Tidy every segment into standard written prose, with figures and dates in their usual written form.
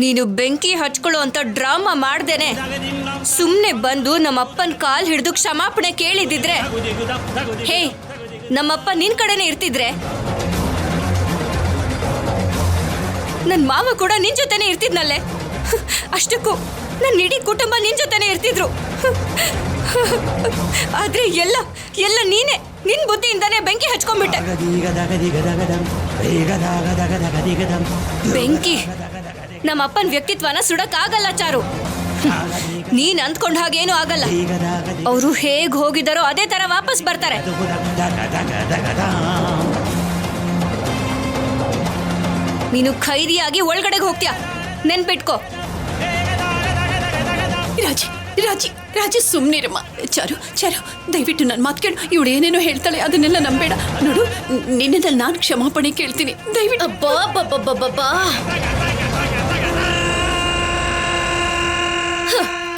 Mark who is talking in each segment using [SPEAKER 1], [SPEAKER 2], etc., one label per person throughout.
[SPEAKER 1] ನೀನು ಬೆಂಕಿ ಹಚ್ಕೊಳ್ಳೋ ಅಂತ ಡ್ರಾಮಾ ಮಾಡ್ದೇನೆ ಸುಮ್ಮನೆ ಬಂದು ನಮ್ಮಪ್ಪನ ಕಾಲ್ ಹಿಡಿದು ಕ್ಷಮಾಪಣೆ ಕೇಳಿದಿದ್ರೆ, ಹೇ ನಮ್ಮಪ್ಪ ನಿನ್ ಕಡೆನೆ ಇರ್ತಿದ್ರೆ ನನ್ ಮಾವ ಕೂಡ ನಿನ್ ಜೊತೆನೆ ಇರ್ತಿದ್ನಲ್ಲೇ. ಅಷ್ಟಕ್ಕೂ ನನ್ನ ಇಡೀ ಕುಟುಂಬ ನಿನ್ ಜೊತೆನೆ ಇರ್ತಿದ್ರು. ಆದ್ರೆ ಎಲ್ಲ ಎಲ್ಲ ನೀನೆ ನಿನ್ ಬುದ್ಧಿಯಿಂದಾನೇ ಬೆಂಕಿ ಹಚ್ಕೊಂಡ್ಬಿಟ್ಟೆ. ಬೆಂಕಿ ನಮ್ಮಪ್ಪನ ವ್ಯಕ್ತಿತ್ವನ ಸುಡಕ್ ಆಗಲ್ಲ ಚಾರು. ನೀನ್ ಅಂದ್ಕೊಂಡ ಹಾಗೇನು ಆಗಲ್ಲ. ಅವರು ಹೇಗ್ ಹೋಗಿದಾರೋ ಅದೇ ತರ ವಾಪಸ್ ಬರ್ತಾರೆ. ನೀನು ಖೈದಿಯಾಗಿ ಒಳಗಡೆಗೆ ಹೋಗ್ತೀಯ, ನೆನ್ಪಿಟ್ಕೋ.
[SPEAKER 2] ರಾಜಿ ರಾಜಿ ರಾಜಿ ಸುಮ್ಮನಿರಮ್ಮ. ಚಾರು ಚಾರು ದಯವಿಟ್ಟು ನನ್ನ ಮಾತು ಕೇಳು. ಇವಳು ಏನೇನೋ ಹೇಳ್ತಾಳೆ, ಅದನ್ನೆಲ್ಲ ನಂಬೇಡ. ನೋಡು, ನಿನ್ನಲ್ಲಿ ನಾನು ಕ್ಷಮಾಪಣೆ ಕೇಳ್ತೀನಿ, ದಯವಿಟ್ಟು.
[SPEAKER 1] ಅಬ್ಬಾ,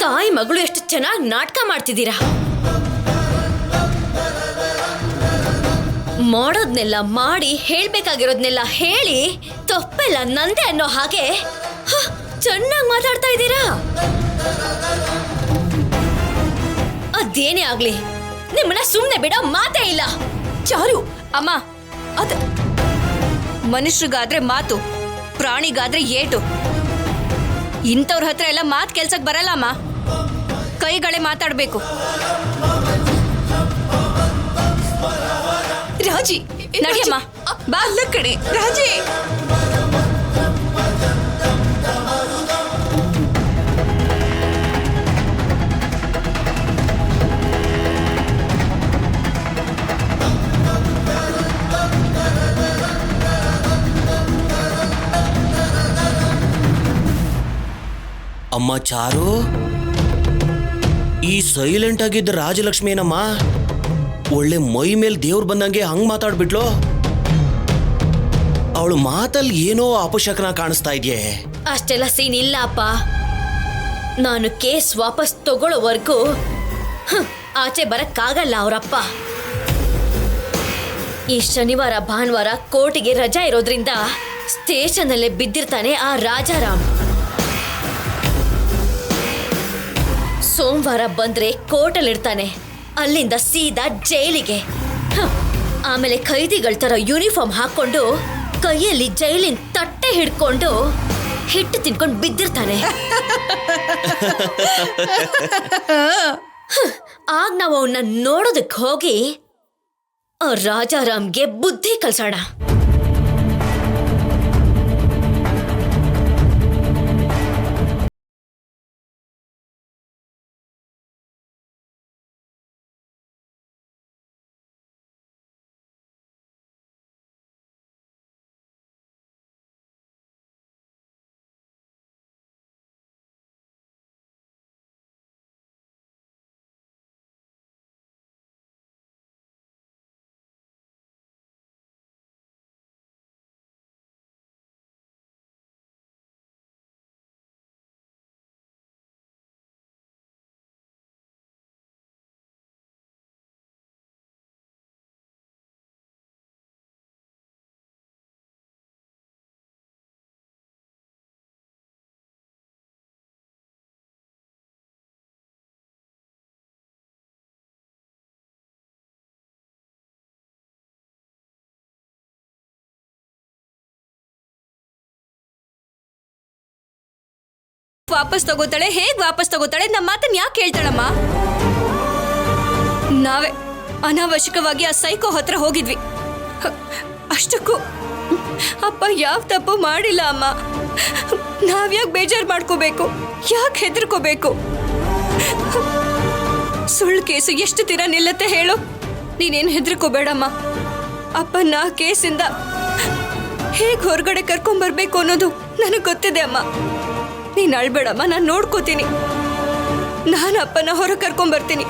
[SPEAKER 1] ತಾಯಿ ಮಗಳು ಎಷ್ಟು ಚೆನ್ನಾಗಿ ನಾಟಕ ಮಾಡ್ತಿದ್ದೀರಾ. ಮಾಡೋದ್ನೆಲ್ಲ ಮಾಡಿ ಹೇಳ್ಬೇಕಾಗಿರೋದ್ನೆಲ್ಲ ಹೇಳಿ ತಪ್ಪೆಲ್ಲ ನಂದೆ ಅನ್ನೋ ಹಾಗೆ ಚೆನ್ನಾಗಿ ಮಾತಾಡ್ತಾ ಇದ್ದೀರಾ. ಅದೇನೇ ಆಗ್ಲಿ ನಿಮ್ಮನ್ನ ಸುಮ್ಮನೆ ಬಿಡೋ ಮಾತೇ ಇಲ್ಲ.
[SPEAKER 2] ಚಾರು
[SPEAKER 1] ಅಮ್ಮ, ಅದ ಮನುಷ್ಯರಿಗಾದ್ರೆ ಮಾತು, ಪ್ರಾಣಿಗಾದ್ರೆ ಏಟು. ಇಂಥವ್ರ ಹತ್ರ ಎಲ್ಲ ಮಾತು ಕೆಲ್ಸಕ್ಕೆ ಬರಲ್ಲ ಅಮ್ಮ. ಕೈಗಳೇ ಮಾತಾಡ್ಬೇಕು.
[SPEAKER 2] ರಾಜಿ
[SPEAKER 1] ನಡಿಯಮ್ಮ,
[SPEAKER 2] ಬಾ. ಅಲ್ಲ ಕಡೆ ರಾಜಿ.
[SPEAKER 3] ಅಮ್ಮ ಚಾರು, ಈ ಸೈಲೆಂಟ್ ಆಗಿದ್ದ ರಾಜಲಕ್ಷ್ಮಿ ಏನಮ್ಮ ಒಳ್ಳೆ ಮೈ ಮೇಲೆ ದೇವ್ರು ಬಂದಂಗೆ ಹಂಗ್ ಮಾತಾಡ್ಬಿಟ್ಲು. ಅವಳು ಮಾತಲ್ಲಿ ಏನೋ ಅಪಶಕನ ಕಾಣಿಸ್ತಾ ಇದೆಯೇ.
[SPEAKER 1] ಅಷ್ಟೆಲ್ಲ ಸೀನ್ ಇಲ್ಲ ಅಪ್ಪ. ನಾನು ಕೇಸ್ ವಾಪಸ್ ತಗೊಳ್ಳೋವರೆಗೂ ಆಚೆ ಬರಕ್ಕಾಗಲ್ಲ ಅವರಪ್ಪ. ಈ ಶನಿವಾರ ಭಾನುವಾರ ಕೋರ್ಟಿಗೆ ರಜಾ ಇರೋದ್ರಿಂದ ಸ್ಟೇಷನಲ್ಲೇ ಬಿದ್ದಿರ್ತಾನೆ ಆ ರಾಜಾರಾಮ್. ಸೋಮವಾರ ಬಂದ್ರೆ ಕೋರ್ಟಲ್ಲಿರ್ತಾನೆ, ಅಲ್ಲಿಂದ ಸೀದಾ ಜೈಲಿಗೆ. ಆಮೇಲೆ ಖೈದಿಗಳ ತರ ಯೂನಿಫಾರ್ಮ್ ಹಾಕೊಂಡು ಕೈಯಲ್ಲಿ ಜೈಲಿನ ತಟ್ಟೆ ಹಿಡ್ಕೊಂಡು ಹಿಟ್ಟು ತಿನ್ಕೊಂಡು ಬಿದ್ದಿರ್ತಾನೆ. ಆಗ ನಾವು ಅವನ್ನ ನೋಡೋದಕ್ಕೆ ಹೋಗಿ ರಾಜಾರಾಮ್ಗೆ ಬುದ್ಧಿ ಕಲ್ಸೋಣ. ವಾಪಸ್ ತಗೋತಾಳೆ, ಹೇಗ್ ವಾಪಸ್ ತಗೋತಾಳೆ? ನಮ್ಮ ಮಾತನ್ನ ಯಾಕೆ ಹೇಳ್ತಾಳಮ್ಮ? ನಾವೇ ಅನಾವಶ್ಯಕವಾಗಿ ಆ ಸೈಕೋ ಹತ್ರ ಹೋಗಿದ್ವಿ. ಅಷ್ಟಕ್ಕೂ ಅಪ್ಪ ಯಾವ ತಪ್ಪು ಮಾಡಿಲ್ಲ ಅಮ್ಮ. ನಾವ್ಯಾಕೆ ಬೇಜಾರು ಮಾಡ್ಕೋಬೇಕು? ಯಾಕೆ ಹೆದರ್ಕೋಬೇಕು? ಸುಳ್ಳು ಕೇಸು ಎಷ್ಟು ದಿನ ನಿಲ್ಲತ್ತೆ ಹೇಳು? ನೀನೇನು ಹೆದರ್ಕೋಬೇಡಮ್ಮ. ಅಪ್ಪನ ಕೇಸಿಂದ ಹೇಗೆ ಹೊರಗಡೆ ಕರ್ಕೊಂಡ್ಬರ್ಬೇಕು ಅನ್ನೋದು ನನಗೆ ಗೊತ್ತಿದೆ ಅಮ್ಮ. ನೀನು ಅಳ್ಬೇಡಮ್ಮ, ನಾನು ನೋಡ್ಕೋತೀನಿ. ನಾನು ಅಪ್ಪನ ಹೊರ ಕರ್ಕೊಂಡ್ಬರ್ತೀನಿ.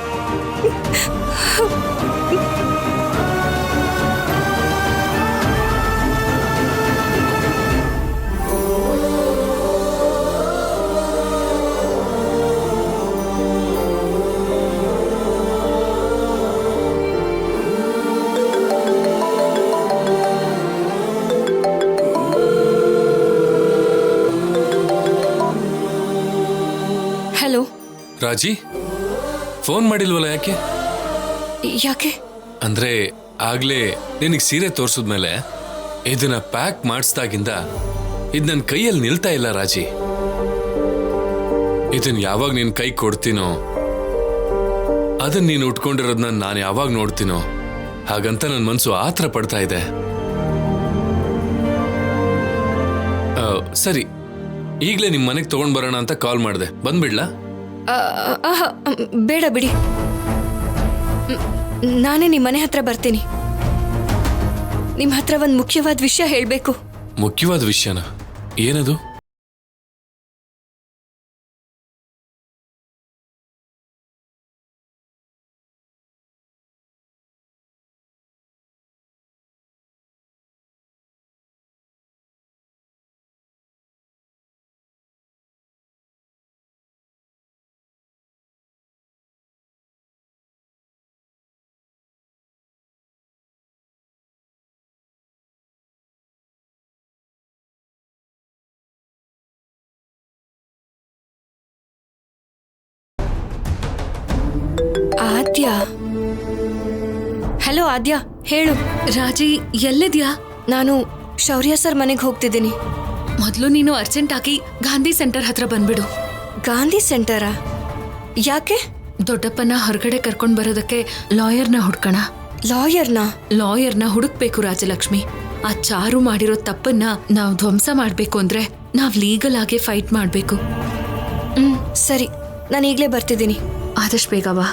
[SPEAKER 4] ರಾಜಿ ಫೋನ್ ಮಾಡಿಲ್ವಲ್ಲ ಯಾಕೆ?
[SPEAKER 1] ಯಾಕೆ?
[SPEAKER 4] ಅಂದ್ರೆ ಆಗ್ಲೇ ನಿನಗೆ ಸೀರೆ ತೋರ್ಸಿದ್ಮೇಲೆ ಇದನ್ನ ಪ್ಯಾಕ್ ಮಾಡಿಸ್ದಾಗಿಂದ ಇದು ನನ್ನ ಕೈಯಲ್ಲಿ ನಿಲ್ತಾ ಇಲ್ಲ ರಾಜಿ. ಇದನ್ನ ಯಾವಾಗ ನಿನ್ ಕೈ ಕೊಡ್ತೀನೋ ಅದನ್ನ ನೀನು ಉಟ್ಕೊಂಡಿರೋದನ್ನ ನಾನು ಯಾವಾಗ ನೋಡ್ತೀನೋ ಹಾಗಂತ ನನ್ನ ಮನಸ್ಸು ಆತರ ಪಡ್ತಾ ಇದೆ. ಸರಿ, ಈಗಲೇ ನಿಮ್ಮ ಮನೆಗೆ ತಗೊಂಡ್ ಬರೋಣ ಅಂತ ಕಾಲ್ ಮಾಡಿದೆ. ಬಂದ್ಬಿಡ್ಲಾ?
[SPEAKER 1] ಬೇಡ ಬಿಡಿ, ನಾನೇ ನಿಮ್ಮ ಮನೆ ಹತ್ರ ಬರ್ತೀನಿ. ನಿಮ್ಮ ಹತ್ರ ಒಂದು ಮುಖ್ಯವಾದ ವಿಷಯ ಹೇಳಬೇಕು.
[SPEAKER 4] ಮುಖ್ಯವಾದ ವಿಷಯನ? ಏನದು?
[SPEAKER 1] ಆದ್ಯ. ಹಲೋ ಆದ್ಯ, ಹೇಳು.
[SPEAKER 2] ರಾಜಿ ಎಲ್ಲಿದ್ಯಾ?
[SPEAKER 1] ನಾನು ಶೌರ್ಯ ಸರ್ ಮನೆಗೆ ಹೋಗ್ತಿದ್ದೀನಿ.
[SPEAKER 2] ಮೊದಲು ನೀನು ಅರ್ಜೆಂಟ್ ಆಗಿ ಗಾಂಧಿ ಸೆಂಟರ್ ಹತ್ರ ಬಂದ್ಬಿಡು.
[SPEAKER 1] ಗಾಂಧಿ ಸೆಂಟರಾ? ಯಾಕೆ?
[SPEAKER 2] ದೊಡ್ಡಪ್ಪನ ಹೊರಗಡೆ ಕರ್ಕೊಂಡ್ ಬರೋದಕ್ಕೆ ಲಾಯರ್ನ ಹುಡ್ಕಣ.
[SPEAKER 1] ಲಾಯರ್ನ
[SPEAKER 2] ಹುಡುಕ್ಬೇಕು ರಾಜಲಕ್ಷ್ಮಿ. ಆ ಚಾರು ಮಾಡಿರೋ ತಪ್ಪನ್ನ ನಾವು ಧ್ವಂಸ ಮಾಡ್ಬೇಕು ಅಂದ್ರೆ ನಾವ್ ಲೀಗಲ್ ಆಗಿ ಫೈಟ್ ಮಾಡ್ಬೇಕು.
[SPEAKER 1] ಸರಿ, ನಾನು ಈಗಲೇ ಬರ್ತಿದ್ದೀನಿ.
[SPEAKER 2] ಆದಷ್ಟು ಬೇಗ ಬಾ.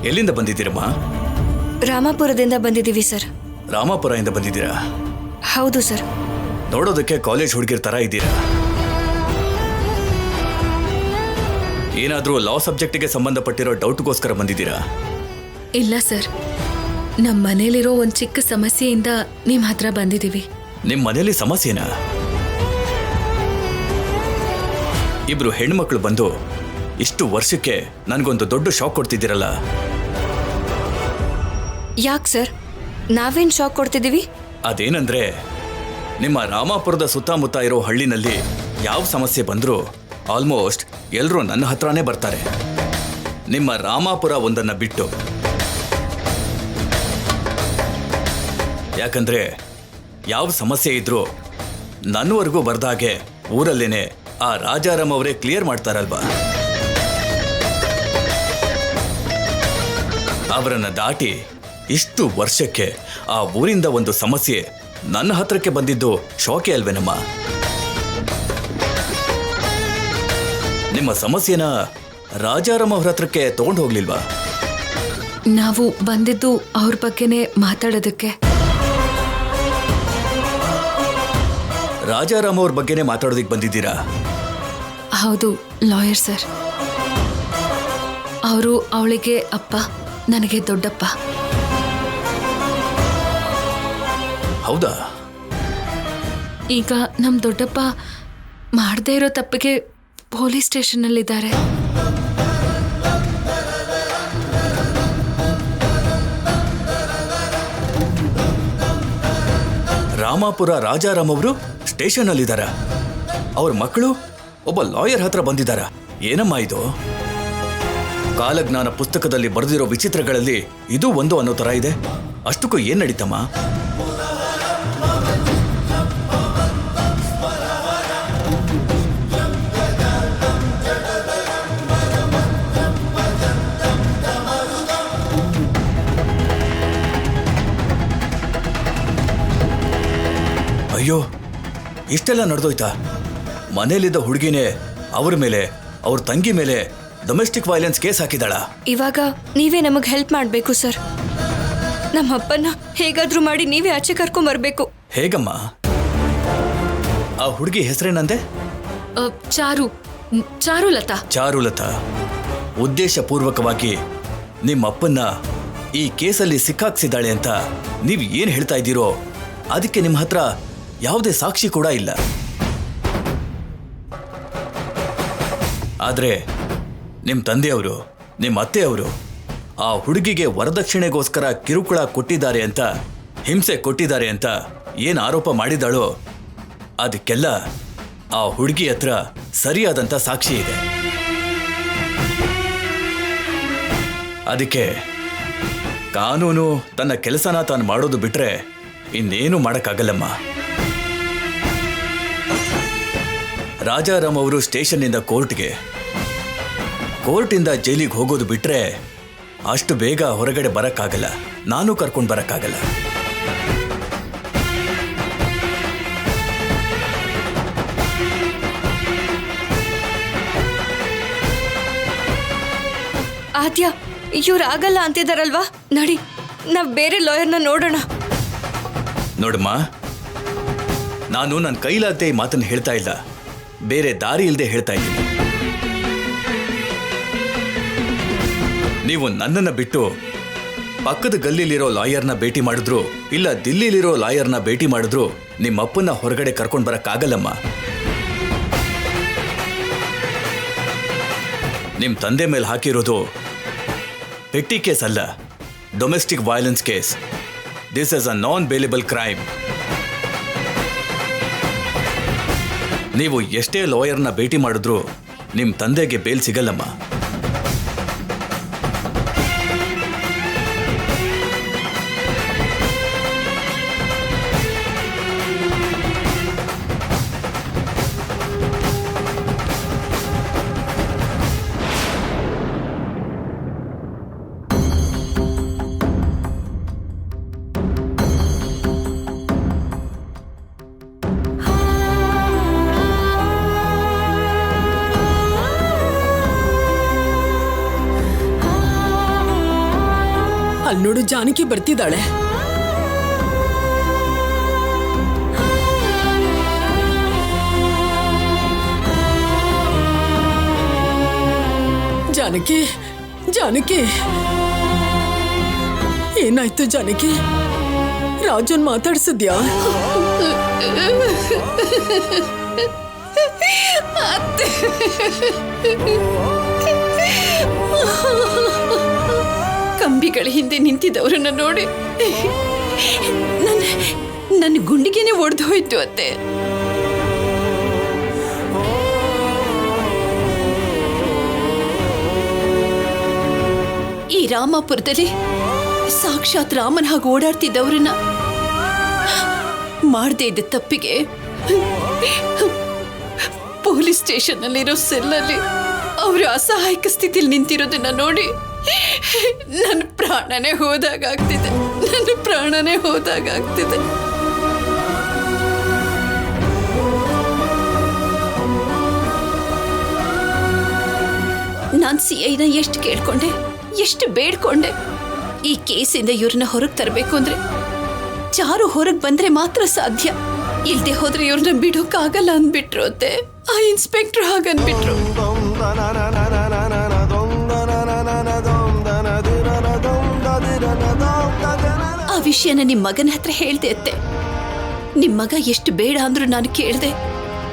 [SPEAKER 5] ಎಲ್ಲಿಂದ ಬಂದಿದ್ದೀರಮ್ಮ?
[SPEAKER 1] ರಾಮಾಪುರದಿಂದ ಬಂದಿದ್ದೀವಿ ಸರ್.
[SPEAKER 5] ರಾಮಾಪುರದಿಂದ ಬಂದಿದ್ದೀರಾ?
[SPEAKER 1] ಹೌದು ಸರ್.
[SPEAKER 5] ನೋಡೋದಕ್ಕೆ ಕಾಲೇಜ್ ಹುಡುಗಿರ್ ತರ ಇದ್ದೀರಾ. ಏನಾದ್ರೂ ಲಾ ಸಬ್ಜೆಕ್ಟಿಗೆ ಸಂಬಂಧಪಟ್ಟಿರೋ ಡೌಟ್ಗೋಸ್ಕರ ಬಂದಿದ್ದೀರಾ?
[SPEAKER 2] ಇಲ್ಲ ಸರ್, ನಮ್ಮ ಮನೇಲಿರೋ ಒಂದ್ ಚಿಕ್ಕ ಸಮಸ್ಯೆಯಿಂದ ನಿಮ್ ಹತ್ರ ಬಂದಿದೀವಿ.
[SPEAKER 5] ನಿಮ್ ಮನೇಲಿ ಸಮಸ್ಯೆನಾ? ಇಬ್ರು ಹೆಣ್ಮಕ್ಳು ಬಂದು ಇಷ್ಟು ವರ್ಷಕ್ಕೆ ನನ್ಗೊಂದು ದೊಡ್ಡ ಶಾಕ್ ಕೊಡ್ತಿದ್ದೀರಲ್ಲ.
[SPEAKER 1] ಯಾಕೆ ಸರ್, ನಾವೇನ್ ಶಾಕ್ ಕೊಡ್ತಿದ್ದೀವಿ?
[SPEAKER 5] ಅದೇನಂದ್ರೆ, ನಿಮ್ಮ ರಾಮಾಪುರದ ಸುತ್ತಮುತ್ತ ಇರೋ ಹಳ್ಳಿನಲ್ಲಿ ಯಾವ ಸಮಸ್ಯೆ ಬಂದ್ರೂ ಆಲ್ಮೋಸ್ಟ್ ಎಲ್ಲರೂ ನನ್ನ ಹತ್ರನೇ ಬರ್ತಾರೆ, ನಿಮ್ಮ ರಾಮಾಪುರ ಒಂದನ್ನ ಬಿಟ್ಟು. ಯಾಕಂದ್ರೆ ಯಾವ ಸಮಸ್ಯೆ ಇದ್ರೂ ನನ್ನವರೆಗೂ ಬರ್ದಾಗೆ ಊರಲ್ಲೇನೆ ಆ ರಾಜಾರಾಮ್ ಅವರೇ ಕ್ಲಿಯರ್ ಮಾಡ್ತಾರಲ್ವಾ. ಅವರನ್ನ ದಾಟಿ ಇಷ್ಟು ವರ್ಷಕ್ಕೆ ಆ ಊರಿಂದ ಒಂದು ಸಮಸ್ಯೆ ನನ್ನ ಹತ್ರಕ್ಕೆ ಬಂದಿದ್ದು ಶಾಕೆ ಅಲ್ವೇನಮ್ಮ? ನಿಮ್ಮ ಸಮಸ್ಯೆನ ರಾಜಾರಾಮ್ ಅವ್ರ ಹತ್ರಕ್ಕೆ ತಗೊಂಡು ಹೋಗ್ಲಿಲ್ವಾ?
[SPEAKER 2] ನಾವು ಬಂದಿದ್ದು ಅವ್ರ ಬಗ್ಗೆನೇ ಮಾತಾಡೋದಕ್ಕೆ.
[SPEAKER 5] ರಾಜಾರಾಮ್ ಅವ್ರ ಬಗ್ಗೆನೇ ಮಾತಾಡೋದಿಕ್ ಬಂದಿದ್ದೀರಾ?
[SPEAKER 2] ಹೌದು ಲಾಯರ್ ಸರ್. ಅವರು ಅವಳಿಗೆ ಅಪ್ಪ, ನನಗೆ ದೊಡ್ಡಪ್ಪ.
[SPEAKER 5] ಹೌದಾ?
[SPEAKER 2] ಈಗ ನಮ್ ದೊಡ್ಡಪ್ಪ ಮಾಡದೇ ಇರೋ ತಪ್ಪಿಗೆ ಪೊಲೀಸ್ ಸ್ಟೇಷನ್ನಲ್ಲಿದ್ದಾರೆ.
[SPEAKER 5] ರಾಮಾಪುರ ರಾಜಾರಾಮ್ ಅವರು ಸ್ಟೇಷನ್ ಅಲ್ಲಿದ್ದಾರ? ಅವ್ರ ಮಕ್ಕಳು ಒಬ್ಬ ಲಾಯರ್ ಹತ್ರ ಬಂದಿದ್ದಾರ? ಏನಮ್ಮ ಇದು? ಕಾಲಜ್ಞಾನ ಪುಸ್ತಕದಲ್ಲಿ ಬರೆದಿರೋ ವಿಚಿತ್ರಗಳಲ್ಲಿ ಇದು ಒಂದು ಅನ್ನೋ ತರ ಇದೆ. ಅಷ್ಟಕ್ಕೂ ಏನ್ ನಡೀತಮ್ಮ? ಅಯ್ಯೋ, ಇಷ್ಟೆಲ್ಲ ನಡೆದೋಯ್ತಾ? ಮನೇಲಿದ್ದ ಹುಡುಗಿನೇ ಅವ್ರ ಮೇಲೆ, ಅವ್ರ ತಂಗಿ ಮೇಲೆ ಡೊಮೆಸ್ಟಿಕ್ ವೈಲೆನ್ಸ್ ಕೇಸ್ ಹಾಕಿದಾಳ.
[SPEAKER 1] ಇವಾಗ ನೀವೇ ನಮಗೆ ಹೆಲ್ಪ್ ಮಾಡಬೇಕು ಸರ್. ನಮ್ಮ ಅಪ್ಪನ ಹೇಗಾದ್ರೂ ಮಾಡಿ ನೀವೇ ಆಚೆ ಕರ್ಕೊಂಡ್ ಬರ್ಬೇಕು.
[SPEAKER 5] ಹೇಗಮ್ಮ? ಆ ಹುಡುಗಿ ಹೆಸರೇನಂದೆ?
[SPEAKER 2] ಚಾರುಲತಾ.
[SPEAKER 5] ಚಾರುಲತಾ ಉದ್ದೇಶಪೂರ್ವಕವಾಗಿ ನಿಮ್ಮಪ್ಪನ್ನ ಈ ಕೇಸಲ್ಲಿ ಸಿಕ್ಕಾಕ್ಸಿದ್ದಾಳೆ ಅಂತ ನೀವು ಏನ್ ಹೇಳ್ತಾ ಇದ್ದೀರೋ ಅದಕ್ಕೆ ನಿಮ್ಮ ಹತ್ರ ಯಾವುದೇ ಸಾಕ್ಷಿ ಕೂಡ ಇಲ್ಲ. ಆದ್ರೆ ನಿಮ್ಮ ತಂದೆಯವರು, ನಿಮ್ಮ ಅತ್ತೆಯವರು ಆ ಹುಡುಗಿಗೆ ವರದಕ್ಷಿಣೆಗೋಸ್ಕರ ಕಿರುಕುಳ ಕೊಟ್ಟಿದ್ದಾರೆ ಅಂತ, ಹಿಂಸೆ ಕೊಟ್ಟಿದ್ದಾರೆ ಅಂತ ಏನ್ ಆರೋಪ ಮಾಡಿದಾಳೋ ಅದಕ್ಕೆಲ್ಲ ಆ ಹುಡುಗಿ ಹತ್ರ ಸರಿಯಾದಂತ ಸಾಕ್ಷಿ ಇದೆ. ಅದಕ್ಕೆ ಕಾನೂನು ತನ್ನ ಕೆಲಸನ ತಾನು ಮಾಡೋದು ಬಿಟ್ರೆ ಇನ್ನೇನು ಮಾಡಕ್ಕಾಗಲ್ಲಮ್ಮ. ರಾಜಾರಾಮ್ ಅವರು ಸ್ಟೇಷನ್ನಿಂದ ಕೋರ್ಟ್ಗೆ, ಕೋರ್ಟಿಂದ ಜೈಲಿಗೆ ಹೋಗೋದು ಬಿಟ್ರೆ ಅಷ್ಟು ಬೇಗ ಹೊರಗಡೆ ಬರಕ್ಕಾಗಲ್ಲ. ನಾನು ಕರ್ಕೊಂಡು ಬರಕ್ಕಾಗಲ್ಲ.
[SPEAKER 1] ಆದ್ಯ, ಇವ್ರು ಆಗಲ್ಲ ಅಂತಿದಾರಲ್ವಾ? ನಡಿ, ನಾವ್ ಬೇರೆ ಲಾಯರ್ನ ನೋಡೋಣ.
[SPEAKER 5] ನೋಡಮ್ಮ, ನಾನು ನನ್ನ ಕೈಲಾಗದೆ ಈ ಮಾತನ್ನು ಹೇಳ್ತಾ ಇಲ್ಲ, ಬೇರೆ ದಾರಿ ಇಲ್ಲದೆ ಹೇಳ್ತಾ ಇದ್ದೀನಿ. ನೀವು ನನ್ನನ್ನು ಬಿಟ್ಟು ಪಕ್ಕದ ಗಲ್ಲಿಲಿರೋ ಲಾಯರ್ನ ಭೇಟಿ ಮಾಡಿದ್ರು ಇಲ್ಲ ದಿಲ್ಲಿಲಿರೋ ಲಾಯರ್ನ ಭೇಟಿ ಮಾಡಿದ್ರು ನಿಮ್ಮಪ್ಪನ್ನ ಹೊರಗಡೆ ಕರ್ಕೊಂಡು ಬರಕ್ಕಾಗಲ್ಲಮ್ಮ. ನಿಮ್ಮ ತಂದೆ ಮೇಲೆ ಹಾಕಿರೋದು ಪೆಟ್ಟಿ ಕೇಸ್ ಅಲ್ಲ, domestic violence case. This is a non bailable crime. ನೀವು ಎಷ್ಟೇ ಲಾಯರ್ನ ಭೇಟಿ ಮಾಡಿದ್ರು ನಿಮ್ಮ ತಂದೆಗೆ ಬೇಲ್ ಸಿಗಲ್ಲಮ್ಮ.
[SPEAKER 2] ಅಲ್ಲಿ ನೋಡು, ಜಾನಕಿ ಬರ್ತಿದ್ದಾಳೆ. ಜಾನಕಿ, ಜಾನಕಿ, ಏನಾಯ್ತು ಜಾನಕಿ? ರಾಜನ್ ಮಾತಾಡ್ಸಿದ್ಯಾ? ಕಂಬಿಗಳ ಹಿಂದೆ ನಿಂತಿದ್ದವರನ್ನ ನೋಡಿ ನನ್ನ ಗುಂಡಿಗೆನೆ ಒಡೆದು ಹೋಯ್ತು ಅತ್ತೆ. ಈ ರಾಮಾಪುರದಲ್ಲಿ ಸಾಕ್ಷಾತ್ ರಾಮನ್ ಹಾಗೆ ಓಡಾಡ್ತಿದ್ದವ್ರನ್ನ ಮಾಡದೇ ಇದ್ದ ತಪ್ಪಿಗೆ ಪೊಲೀಸ್ ಸ್ಟೇಷನ್ ಅಲ್ಲಿರೋ ಸೆಲ್ಲಲ್ಲಿ ಅವರು ಅಸಹಾಯಕ ಸ್ಥಿತಿಲಿ ನಿಂತಿರೋದನ್ನ ನೋಡಿ ನನ್ನ ಪ್ರಾಣನೇ ಹೋದಾಗ್ತಿದೆ. ನನ್ನ ಪ್ರಾಣನೇ ಹೋದಾಗ್ತಿದೆ. ನಾನ್ ಸಿಐನ ಎಷ್ಟು ಕೇಳ್ಕೊಂಡೆ, ಎಷ್ಟು ಬೇಡ್ಕೊಂಡೆ. ಈ ಕೇಸಿಂದ ಇವ್ರನ್ನ ಹೊರಗೆ ತರಬೇಕು ಅಂದ್ರೆ ಚಾರು ಹೊರಗೆ ಬಂದ್ರೆ ಮಾತ್ರ ಸಾಧ್ಯ. ಇಲ್ದೆ ಹೋದ್ರೆ ಇವ್ರನ್ನ ಬಿಡೋಕ್ಕಾಗಲ್ಲ ಅಂದ್ಬಿಟ್ರು ಅತ್ತೆ. ಆ ಇನ್ಸ್ಪೆಕ್ಟರ್ ಹಾಗನ್ಬಿಟ್ರು. ಆ ವಿಷಯನ ನಿಮ್ ಮಗನ ಹತ್ರ ಹೇಳ್ದೆ ಅತ್ತೆ. ನಿಮ್ ಮಗ ಎಷ್ಟು ಬೇಡ ಅಂದ್ರು ನಾನು ಕೇಳ್ದೆ.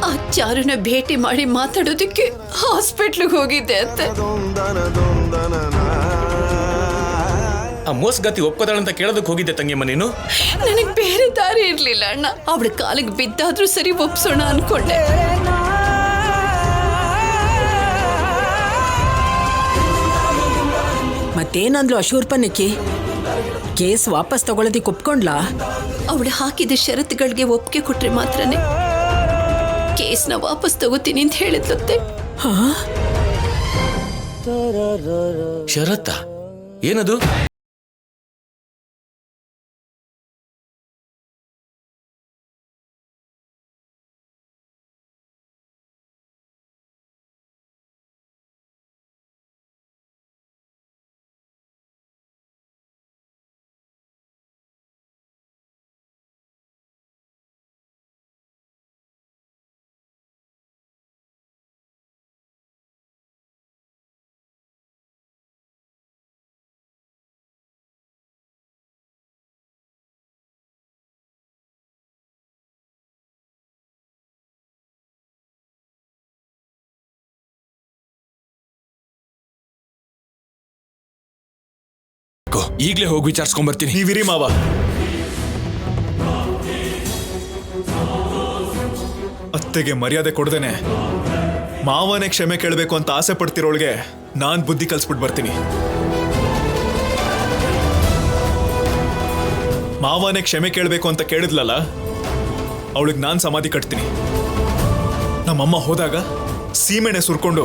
[SPEAKER 2] ಆ ಚಾರುನ ಭೇಟಿ ಮಾಡಿ ಮಾತಾಡೋದಕ್ಕೆ ಹಾಸ್ಪಿಟ್ಲಿಗೆ ಹೋಗಿದ್ದೆ ಅತ್ತೆ.
[SPEAKER 3] ಆ ಮೋಸಗತಿ ಒಪ್ಕೋತಾಳಂತ ಕೇಳೋದಕ್ಕೆ ಹೋಗಿದ್ದೆ ತಂಗಿಯಮ್ಮ ನೀನು?
[SPEAKER 2] ನನಗ್ ಬೇರೆ ದಾರಿ ಇರ್ಲಿಲ್ಲ ಅಣ್ಣ. ಅವಳ ಕಾಲಿಗೆ ಬಿದ್ದಾದ್ರೂ ಸರಿ ಒಪ್ಸೋಣ ಅನ್ಕೊಂಡೆ.
[SPEAKER 6] ಮತ್ತೇನಂದ್ಲು ಅಶೂರ್ಪನಕ್ಕಿ? ಕೇಸ್ ವಾಪಸ್ ತಗೊಳ್ಳೋದಿಕ್ಕೆ ಒಪ್ಕೊಂಡ್ಲಾ?
[SPEAKER 2] ಅವಳು ಹಾಕಿದ ಷರತ್ತುಗಳಿಗೆ ಒಪ್ಪಿಗೆ ಕೊಟ್ರೆ ಮಾತ್ರನೇ ಕೇಸ್ನ ವಾಪಸ್ ತಗೋತೀನಿ ಅಂತ ಹೇಳಿದ್ಲತ್ತೆ.
[SPEAKER 3] ಷರತ್ತ ಏನದು?
[SPEAKER 7] ಈಗ್ಲೇ ಹೋಗಿ ವಿಚಾರಿಸ್ಕೊಂಡ್ ಬರ್ತೀನಿ.
[SPEAKER 8] ನೀವಿರಿ ಮಾವ. ಅತ್ತೆಗೆ ಮರ್ಯಾದೆ ಕೊಡ್ದೇನೆ ಮಾವನೇ ಕ್ಷಮೆ ಕೇಳಬೇಕು ಅಂತ ಆಸೆ ಪಡ್ತಿರೋಳ್ಗೆ ನಾನ್ ಬುದ್ಧಿ ಕಲ್ಸ್ಬಿಟ್ಟು ಬರ್ತೀನಿ. ಮಾವನೇ ಕ್ಷಮೆ ಕೇಳಬೇಕು ಅಂತ ಕೇಳಿದ್ಲಲ್ಲ, ಅವಳಿಗೆ ನಾನ್ ಸಮಾಧಿ ಕಟ್ತೀನಿ. ನಮ್ಮಮ್ಮ ಹೋದಾಗ ಸೀಮೆಣ್ಣೆ ಸುರ್ಕೊಂಡು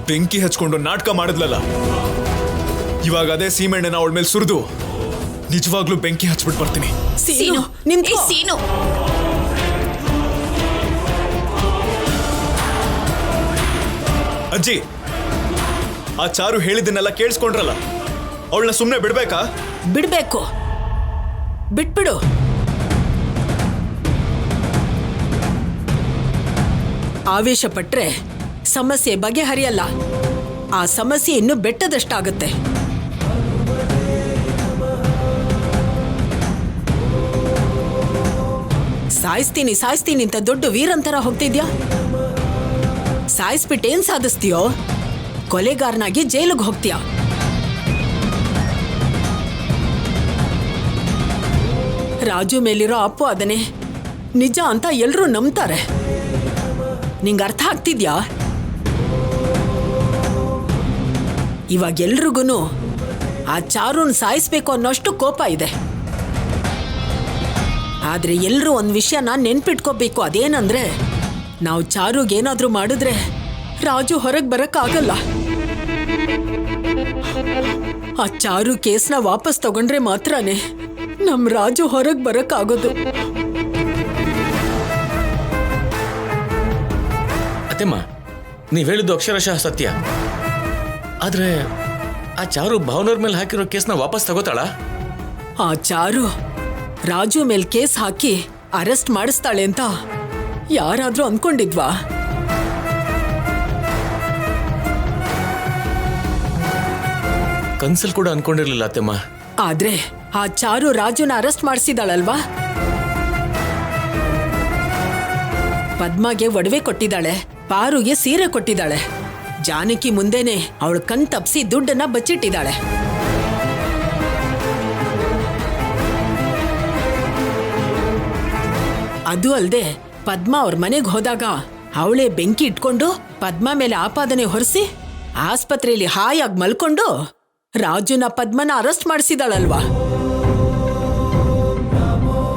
[SPEAKER 8] ಬೆಂಕಿ ಹಚ್ಕೊಂಡು ನಾಟಕ ಮಾಡಿದ್ಲಲ್ಲ, ಇವಾಗ ಅದೇ ಸೀಮೆಣ್ಣೆನ ಅವಳ ಮೇಲೆ ಸುರಿದು ನಿಜವಾಗ್ಲೂ ಬೆಂಕಿ ಹಚ್ಬಿಟ್ಟು ಬರ್ತೀನಿ.
[SPEAKER 2] ಸೀನು, ಏ ಸೀನು,
[SPEAKER 8] ಅಜ್ಜಿ, ಆ ಚಾರು ಹೇಳಿದ್ದನ್ನೆಲ್ಲ ಕೇಳಿಸ್ಕೊಂಡ್ರಲ್ಲ, ಅವಳನ್ನ ಸುಮ್ಮನೆ ಬಿಡ್ಬೇಕಾ?
[SPEAKER 6] ಬಿಡ್ಬೇಕು. ಬಿಟ್ಬಿಡು. ಆವೇಶ ಪಟ್ರೆ ಸಮಸ್ಯೆ ಬಗೆಹರಿಯಲ್ಲ. ಆ ಸಮಸ್ಯೆ ಇನ್ನು ಬೆಟ್ಟದಷ್ಟಾಗುತ್ತೆ. ಸಾಯಿಸ್ತೀನಿ ಅಂತ ದೊಡ್ಡ ವೀರಂತರ ಹೋಗ್ತಿದ್ಯಾ? ಸಾಯಿಸ್ಬಿಟ್ಟು ಏನ್ ಸಾಧಿಸ್ತೀಯೋ? ಕೊಲೆಗಾರನಾಗಿ ಜೈಲಿಗೆ ಹೋಗ್ತೀಯ. ರಾಜು ಮೇಲಿರೋ ಅಪವಾದನೆ ನಿಜ ಅಂತ ಎಲ್ರೂ ನಂಬ್ತಾರೆ. ನಿಂಗೆ ಅರ್ಥ ಆಗ್ತಿದ್ಯಾ? ಇವಾಗ ಎಲ್ರಿಗೂ ಆ ಚಾರುನ್ ಸಾಯಿಸ್ಬೇಕು ಅನ್ನೋಷ್ಟು ಕೋಪ ಇದೆ. ಆದ್ರೆ ಎಲ್ರೂ ಒಂದ್ ವಿಷಯನ ನೆನ್ಪಿಟ್ಕೋಬೇಕು. ಅದೇನಂದ್ರೆ, ನಾವು ಚಾರುಗೇನಾದ್ರೂ ಮಾಡಿದ್ರೆ ರಾಜು ಹೊರಗೆ ಬರಕ್ಕಾಗಲ್ಲ. ಆ ಚಾರು ಕೇಸ್ನ ವಾಪಸ್ ತಗೊಂಡ್ರೆ ಮಾತ್ರನೇ ನಮ್ ರಾಜು ಹೊರಗೆ ಬರಕ್ಕಾಗೋದು.
[SPEAKER 3] ಅತ್ತೆಮ್ಮ, ನೀವ್ ಹೇಳಿದ್ದು ಅಕ್ಷರಶಃ ಸತ್ಯ. ಆದ್ರೆ ಆ ಚಾರು ಭಾವನವ್ರ ಮೇಲೆ ಹಾಕಿರೋ ಕೇಸ್ನ ವಾಪಸ್ ತಗೋತಾಳ?
[SPEAKER 6] ಆ ಚಾರು ರಾಜು ಮೇಲ್ ಕೇಸ್ ಹಾಕಿ ಅರೆಸ್ಟ್ ಮಾಡಿಸ್ತಾಳೆ ಅಂತ ಯಾರಾದ್ರೂ ಅನ್ಕೊಂಡಿದ್ವಾ?
[SPEAKER 3] ಕನ್ಸಲ್ ಕೂಡ ಅನ್ಕೊಂಡಿರ್ಲಿಲ್ಲ ಅತ್ತೆಮ್ಮ.
[SPEAKER 6] ಆದ್ರೆ ಆ ಚಾರು ರಾಜುನ ಅರೆಸ್ಟ್ ಮಾಡಿಸಿದಾಳಲ್ವಾ? ಪದ್ಮಗೆ ಒಡವೆ ಕೊಟ್ಟಿದ್ದಾಳೆ, ಪಾರುಗೆ ಸೀರೆ ಕೊಟ್ಟಿದ್ದಾಳೆ. ಜಾನಕಿ ಮುಂದೆನೆ ಅವಳು ಕಣ್ ತಪ್ಸಿ ದುಡ್ಡನ್ನ ಬಚ್ಚಿಟ್ಟಿದ್ದಾಳೆ. ಅದು ಅಲ್ದೆ ಪದ್ಮ ಅವ್ರ ಮನೆಗೆ ಹೋದಾಗ ಅವಳೇ ಬೆಂಕಿ ಇಟ್ಕೊಂಡು ಪದ್ಮ ಮೇಲೆ ಆಪಾದನೆ ಹೊರಿಸಿ ಆಸ್ಪತ್ರೆಯಲ್ಲಿ ಹಾಯಾಗಿ ಮಲ್ಕೊಂಡು ರಾಜುನ ಪದ್ಮನ ಅರೆಸ್ಟ್ ಮಾಡಿಸಿದಾಳಲ್ವಾ?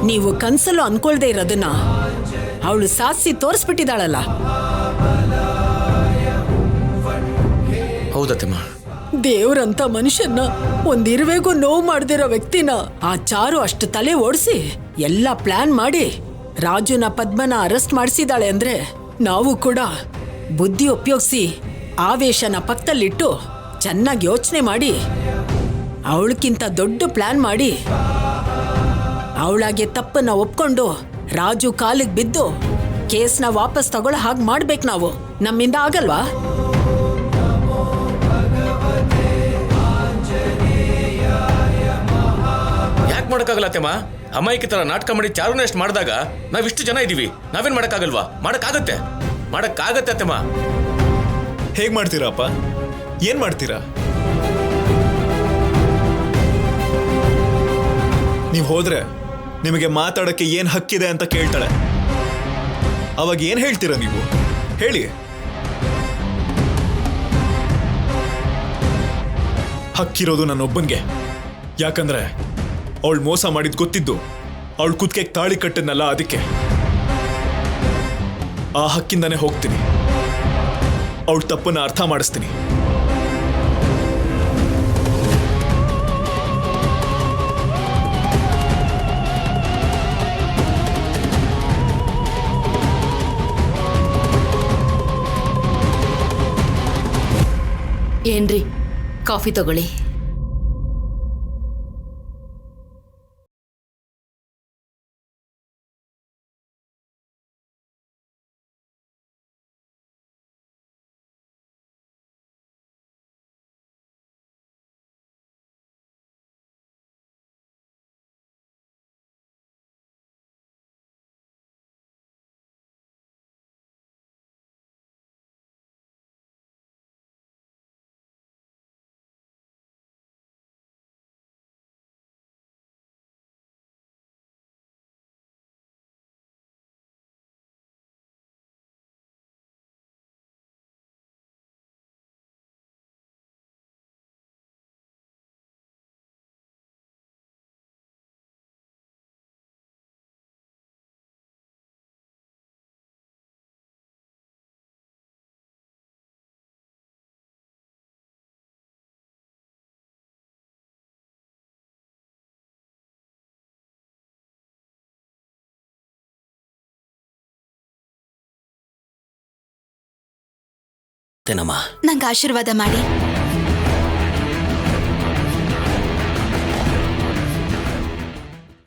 [SPEAKER 6] ನೀವು ಕನ್ಸಲ್ಲೂ ಅನ್ಕೊಳ್ದೆ ಇರೋದನ್ನ ಅವಳು ಸಾಧಿಸಿ ತೋರಿಸ್ಬಿಟ್ಟಿದ್ದಾಳಲ್ಲ.
[SPEAKER 3] ಹೌದತ್ತೆಮ್ಮ.
[SPEAKER 6] ದೇವ್ರಂತ ಮನುಷ್ಯನ್ನ ಒಂದಿರುವೆಗೂ ನೋವು ಮಾಡ್ದಿರೋ ವ್ಯಕ್ತಿನ ಆ ಚಾರು ಅಷ್ಟು ತಲೆ ಓಡಿಸಿ ಎಲ್ಲ ಪ್ಲಾನ್ ಮಾಡಿ ರಾಜುನ ಪದ್ಮನ ಅರೆಸ್ಟ್ ಮಾಡಿಸಿದಾಳೆ ಅಂದ್ರೆ, ನಾವು ಕೂಡ ಬುದ್ಧಿ ಉಪಯೋಗಿಸಿ ಆವೇಶನ ಪಕ್ಕದಲ್ಲಿಟ್ಟು ಚೆನ್ನಾಗಿ ಯೋಚನೆ ಮಾಡಿ ಅವಳಕ್ಕಿಂತ ದೊಡ್ಡ ಪ್ಲಾನ್ ಮಾಡಿ ಅವಳಾಗೆ ತಪ್ಪನ್ನ ಒಪ್ಕೊಂಡು ರಾಜು ಕಾಲಿಗೆ ಬಿದ್ದು ಕೇಸ್ನ ವಾಪಸ್ ತಗೊಳ್ಳೋ ಹಾಗೆ ಮಾಡ್ಬೇಕು ನಾವು. ನಮ್ಮಿಂದ ಆಗಲ್ವಾ?
[SPEAKER 3] ಯಾಕೆ ಮಾಡಕ್ಕಾಗಲ್ಲ ಅತ್ತೆಮ್ಮ? ಅಮಾಯಕಿ ತರ ನಾಟಕ ಮಾಡಿ ಚಾರುನ ಎಷ್ಟು ಮಾಡಿದಾಗ ನಾವಿಷ್ಟು ಜನ ಇದೀವಿ, ನಾವೇನ್ ಮಾಡಕ್ಕಾಗಲ್ವಾ? ಮಾಡಕ್ಕಾಗತ್ತೆ ಅತ್ತೆಮ್ಮ.
[SPEAKER 8] ಹೇಗ್ ಮಾಡ್ತೀರಾ ಅಪ್ಪ? ಏನ್ ಮಾಡ್ತೀರಾ? ನೀವು ಹೋದ್ರೆ ನಿಮಗೆ ಮಾತಾಡಕ್ಕೆ ಏನ್ ಹಕ್ಕಿದೆ ಅಂತ ಕೇಳ್ತಾಳೆ. ಅವಾಗ ಏನ್ ಹೇಳ್ತೀರಾ ನೀವು? ಹೇಳಿ. ಹಕ್ಕಿರೋದು ನನ್ನೊಬ್ಬನ್ಗೆ. ಯಾಕಂದ್ರೆ ಅವಳು ಮೋಸ ಮಾಡಿದ್ ಗೊತ್ತಿದ್ದು ಅವಳು ಕುತ್ತಿಗೆ ತಾಳಿ ಕಟ್ಟಿದ್ನಲ್ಲ, ಅದಕ್ಕೆ ಆ ಹಕ್ಕಿಂದಾನೆ ಹೋಗ್ತೀನಿ. ಅವಳ ತಪ್ಪನ್ನ ಅರ್ಥ ಮಾಡಿಸ್ತೀನಿ.
[SPEAKER 9] ಏನ್ರಿ, ಕಾಫಿ ತಗೊಳ್ಳಿ. ಬರ್ತೇನಮ್ಮ.
[SPEAKER 10] ನಂಗೆ ಆಶೀರ್ವಾದ ಮಾಡಿ.